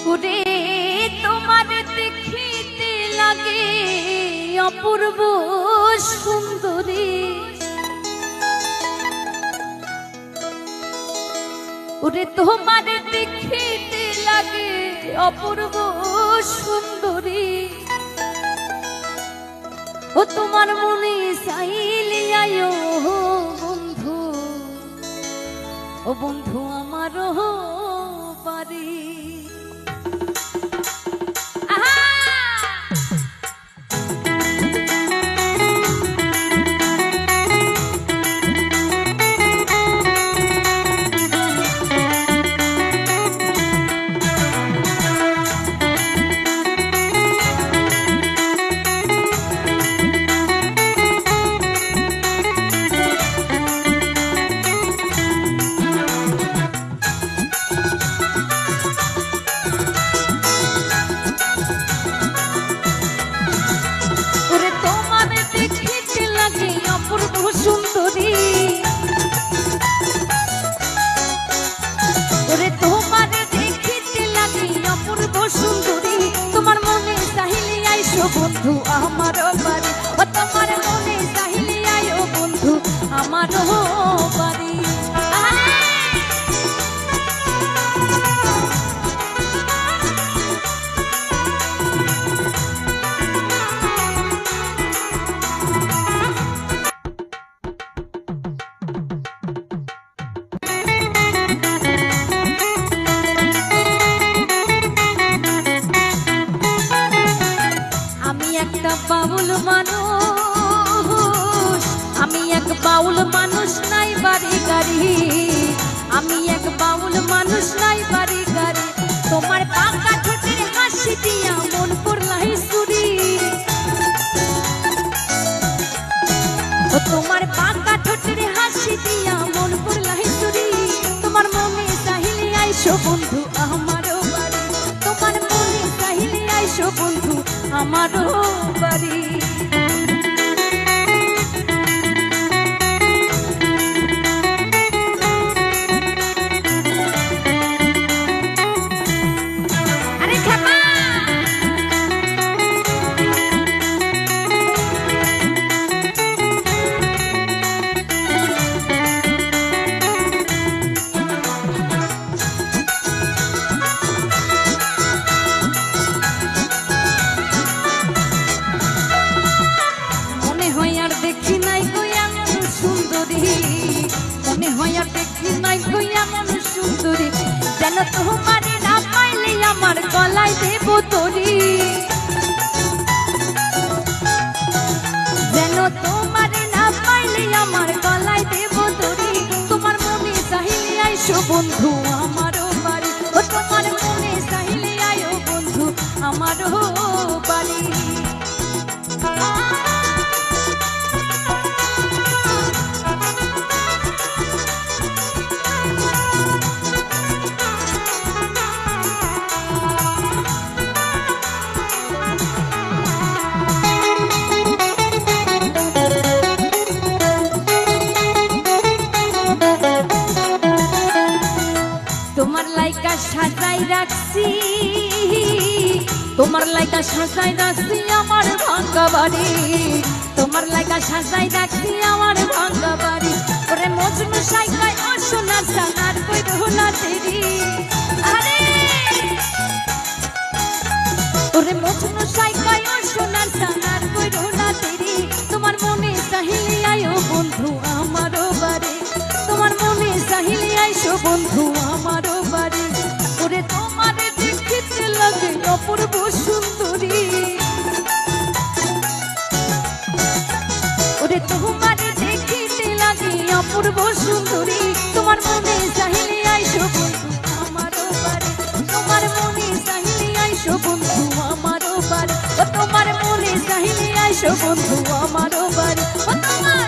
ওরে তোমার দেখিতে লাগে অপূর্ব সুন্দরী, ওরে তোমার দেখিতে লাগে অপূর্ব সুন্দরী। ও তোমার মনে চাইলে আয়ো বন্ধু, ও বন্ধু আমারও বাড়ি। সুন্দরী ওরে তোমার দেখিতে লাগে অপূর্ব সুন্দরী, তোমার মনে চাহিলে আইসো বন্ধু আমার বাড়ি। ও তোমার মনে চাহিলে আয়ো বন্ধু আমার বাড়ি। বাউল মানুষ আমি, এক বাউল মানুষ নাই বাড়ি গাড়ি, আমি এক বাউল মানুষ নাই বাড়ি গাড়ি। তোমার পাকা ঠোঁটের হাসি দিয়া মন পড়লাই চুরি, ও তোমার পাকা ঠোঁটের হাসি দিয়া মন পড়লাই চুরি। তোমার মনে চাহিলে আইসো বন্ধু আমারও বাড়ি, তোমার মনে চাহিলে আইসো বন্ধু আমারও বাড়ি। যেন তোমারে না পাইলে আমার গলায় দেব তরি, যেন তোমারে না পাইলে আমার গলায় দেব তরি। তোমার মনে চাহিলে আইসো বন্ধু আমারও বাড়ি, ও তোমার মনে চাহিলে আয়ো বন্ধু আমারও বাড়ি। তোমার লাইকা সাজাই রাখছি, তোমার লাইকা সাজাই রাখছি আমার ভাঙ্গা বাড়ি, তোমার লাইকা সাজাই রাখছি আমার ভাঙ্গা বাড়ি। ওরে মজনু সাইকায় আসোনা সানার কই রোনা তেরি, আরে ওরে মজনু সাইকায় আসোনা সানার কই রোনা তেরি। তোমার মনে চাহিলে আয়ো বন্ধু আমারও বাড়ি, তোমার মনে চাহিলে আইসো বন্ধু আমারও বাড়ি। ওরে তোমার দেখিতে লাগে অপূর্ব সুন্দরী, ওরে তোমার দেখিতে লাগে অপূর্ব সুন্দরী। তোমার মনে চাহিলে আইসো বন্ধু আমারও বাড়ি, তোমার মনে চাহিলে আইসো বন্ধু আমারও বাড়ি। ও তোমার মনে চাহিলে আইসো বন্ধু আমারও বাড়ি, ও তোমার